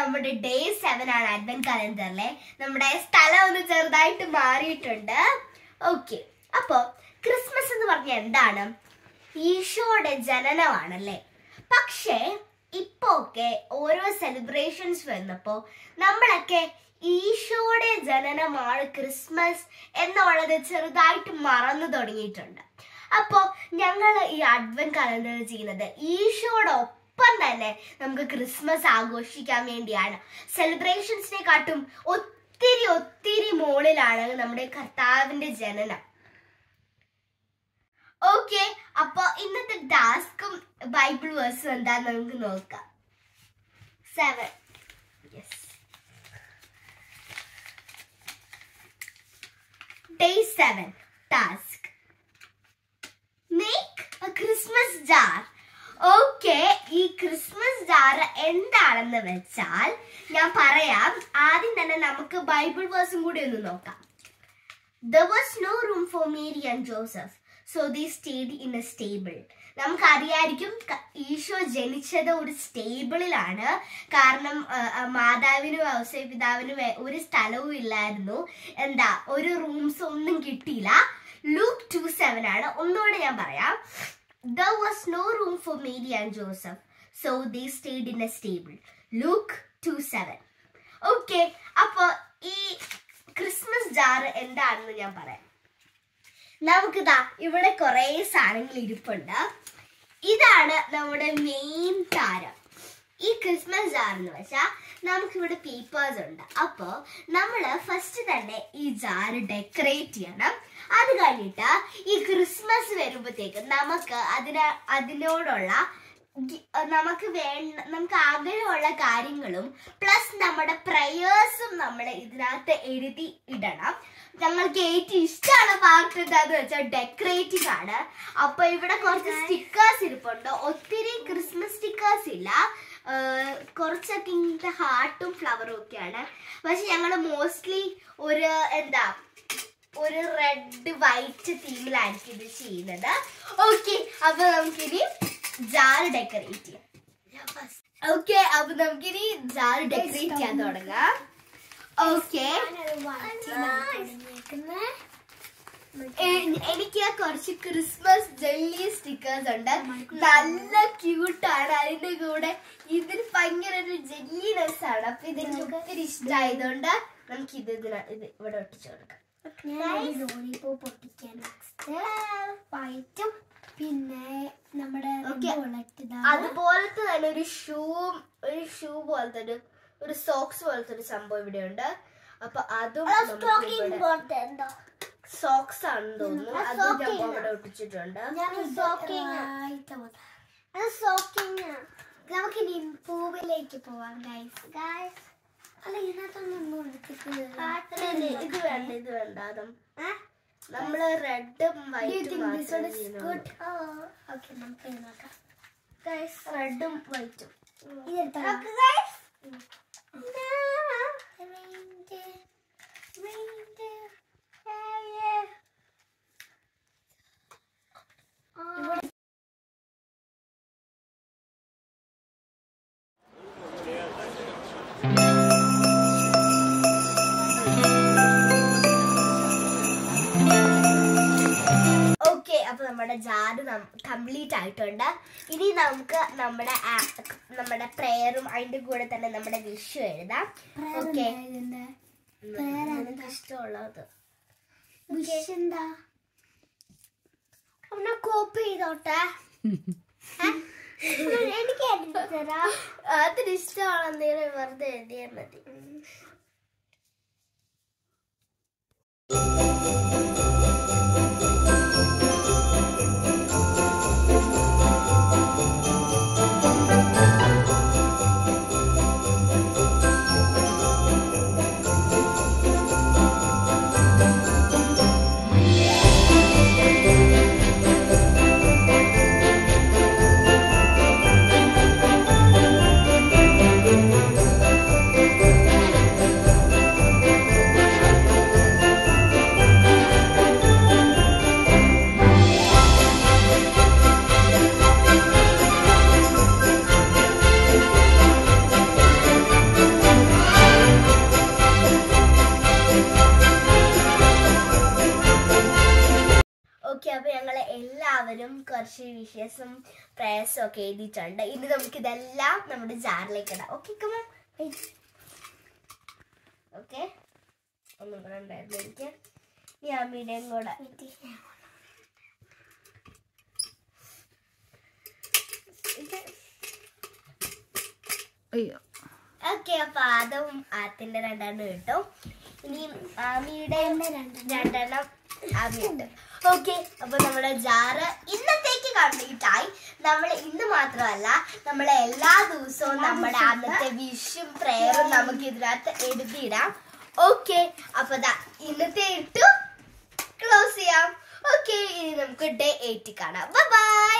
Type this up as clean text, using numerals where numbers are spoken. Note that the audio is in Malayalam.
നമ്മുടെ ഡേ 7 ആണ് അഡ്വന്റ് കലണ്ടറിലെ. നമ്മുടെ സ്ഥലം ഒന്ന് ചെറുതായിട്ട് മാറിയിട്ടുണ്ട്. ഓക്കെ, അപ്പൊ ക്രിസ്മസ് എന്ന് പറഞ്ഞ എന്താണ്? ഈശോയുടെ ജനനമാണല്ലേ. പക്ഷേ ഇപ്പൊ ഒക്കെ ഓരോ സെലിബ്രേഷൻസ് വന്നപ്പോ നമ്മളൊക്കെ ഈശോയുടെ ജനനമാണ് ക്രിസ്മസ് എന്നുള്ളത് ചെറുതായിട്ട് മറന്നു തുടങ്ങിയിട്ടുണ്ട്. അപ്പോ ഞങ്ങൾ ഈ അഡ്വന്റ് കലണ്ടർ ചെയ്യുന്നത് ഈശോടൊപ്പം തന്നെ നമുക്ക് ക്രിസ്മസ് ആഘോഷിക്കാൻ വേണ്ടിയാണ്. സെലിബ്രേഷൻസിനെക്കാട്ടും ഒത്തിരി ഒത്തിരി മുകളിലാണ് നമ്മുടെ കർത്താവിന്റെ ജനനം. ഓക്കെ, അപ്പൊ ഇന്നത്തെ ടാസ്കും ബൈബിൾ വേഴ്സും എന്താന്ന് നമുക്ക് നോക്കാം. 7. Day 7 task. Make a Christmas jar. Okay, ഈ ക്രിസ്മസ് ജാർ എന്താണെന്ന് വെച്ചാൽ ഞാൻ പറയാം. ആദ്യം തന്നെ നമുക്ക് ബൈബിൾ വേഴ്സും കൂടി ഒന്ന് നോക്കാം. There was no room for Mary and Joseph, so they stayed in a stable. നമുക്കറിയായിരിക്കും Isho ജനിച്ചത് ഒരു സ്റ്റേബിളിലാണ്. കാരണം മാതാവിനും ഔസേപിതാവിനും ഒരു സ്ഥലവും ഇല്ലായിരുന്നു. ഒരു റൂംസ് ഒന്നും കിട്ടിയില്ല. ലൂക്ക് 2:7 ആണ്. ഒന്നുകൂടെ ഞാൻ പറയാം. There was no room for Mary and Joseph, so they stayed in a stable. Luke 2:7. Okay, അപ്പൊ ഈ ക്രിസ്മസ് ജാർ എന്താണെന്ന് ഞാൻ പറയാം. നമുക്കിതാ ഇവിടെ കുറെ സാധനങ്ങൾ ഇരിപ്പുണ്ട്. ഇതാണ് നമ്മുടെ മെയിൻ താരം. ഈ ക്രിസ്മസ് ജാർ എന്ന് വെച്ചാൽ നമുക്കിവിടെ പേപ്പേഴ്സ് ഉണ്ട്. അപ്പോൾ നമ്മൾ ഫസ്റ്റ് തന്നെ ഈ ജാർ ഡെക്കറേറ്റ് ചെയ്യണം. അത് കഴിഞ്ഞിട്ട് ഈ ക്രിസ്മസ് വരുമ്പോഴത്തേക്ക് നമുക്ക് അതിനോടുള്ള നമുക്ക് ആഗ്രഹമുള്ള കാര്യങ്ങളും പ്ലസ് നമ്മുടെ പ്രയേഴ്സും നമ്മൾ ഇതിനകത്ത് എഴുതി ഇടണം. ഞങ്ങൾക്ക് ഏറ്റവും ഇഷ്ടമുള്ള പാർട്ട് എന്താന്ന് വെച്ചാൽ ഡെക്കറേറ്റിംഗ് ആണ്. അപ്പൊ ഇവിടെ കുറച്ച് സ്റ്റിക്കേഴ്സ് ഇരിപ്പുണ്ട്. ഒത്തിരി ക്രിസ്മസ് സ്റ്റിക്കേഴ്സ് ഇല്ല, കുറച്ചൊക്കെ ഇങ്ങനത്തെ ഹാർട്ടും ഫ്ലവറും ഒക്കെയാണ്. പക്ഷെ ഞങ്ങൾ മോസ്റ്റ്ലി ഒരു റെഡ് വൈറ്റ് തീമിലായിരിക്കും ഇത് ചെയ്യുന്നത്. ഓക്കെ, അപ്പൊ നമുക്കിനി ജാർ ഡെക്കറേറ്റ് ചെയ്യാം. ഓക്കെ, അപ്പൊ നമുക്കിനി ജാർ ഡെക്കറേറ്റ് ചെയ്യാൻ തുടങ്ങാം. ഓക്കെ, എനിക്ക് കുറച്ച് ക്രിസ്മസ് ജെല്ലി സ്റ്റിക്കേഴ്സ് ഉണ്ട്. നല്ല ക്യൂട്ടാണ്. അതിന്റെ കൂടെ ഇതിന് ഭയങ്കര ഒരു ജെല്ലിനെസ് ആണ്. അപ്പൊ ഇതെനിക്ക് ഒത്തിരി ഇഷ്ടമായതുകൊണ്ട് നമുക്ക് ഇത് ഇവിടെ ഒട്ടിച്ചു കൊടുക്കാം. വൈറ്റും പിന്നെ നമ്മുടെ അതുപോലത്തെ തന്നെ ഒരു ഷൂ പോലത്തെ ഒരു സോക്സ് പോലത്തെ ഒരു സംഭവം ഇവിടെ ഉണ്ട്. അപ്പൊ അതും സോക്സ് ആണെന്ന് തോന്നുന്നു. അതും ഞാൻ ഇവിടെ ഒട്ടിച്ചിട്ടുണ്ട്. നമുക്കിനി പൂവിലേക്ക് പോവാം. അല്ല, ഇതിനകത്തൊന്നും ഇത് വേണ്ട അതും നമ്മള് റെഡും വൈറ്റും റെഡും വൈറ്റും അപ്പൊ നമ്മുടെ ജാറ് കംപ്ലീറ്റ് ആയിട്ടുണ്ട്. ഇനി നമുക്ക് നമ്മുടെ പ്രേയറും അതിന്റെ കൂടെ തന്നെ നമ്മുടെ വിഷും എഴുതാം. ഓക്കെ, ഇഷ്ടമുള്ളത് കോപ്പി ചെയ്തോട്ടെ. എനിക്ക് അതിന് ഇഷ്ടമുള്ള എന്തെങ്കിലും വെറുതെ എഴുതിയാൽ മതി. ബർത്ത്ഡേ വിഷസും പ്രേയേഴ്സും ഒക്കെ എഴുതിയിട്ടുണ്ട്. ഇനി നമുക്ക് ഇതെല്ലാം നമ്മുടെ ജാറിലേക്ക് ഇടാം. Okay come on. ഓക്കെ, ഒന്നും കൂടെ ഉണ്ടായിരുന്നു എനിക്ക്. യാമിയുടെയും കൂടെ. ഓക്കെ, അപ്പൊ അതും ആത്തിന്റെ രണ്ടെണ്ണം കിട്ടും. ഇനി ആമിയുടെ രണ്ടെണ്ണം ആമിയുണ്ട്. ഓക്കെ, അപ്പൊ നമ്മുടെ ജാറ് ഇന്നത്തേക്ക് കംപ്ലീറ്റ് ആയി. നമ്മൾ ഇന്ന് മാത്രമല്ല, നമ്മളെ എല്ലാ ദിവസവും നമ്മുടെ അന്നത്തെ വിഷും പ്രേയറും നമുക്ക് ഇതിനകത്ത് എഴുതിയിടാം. ഓക്കെ, അപ്പൊ ഇന്നത്തെ ഇട്ടു ക്ലോസ് ചെയ്യാം. ഓക്കെ, ഇനി നമുക്ക് ഡേ 8 കാണാം. ബൈ.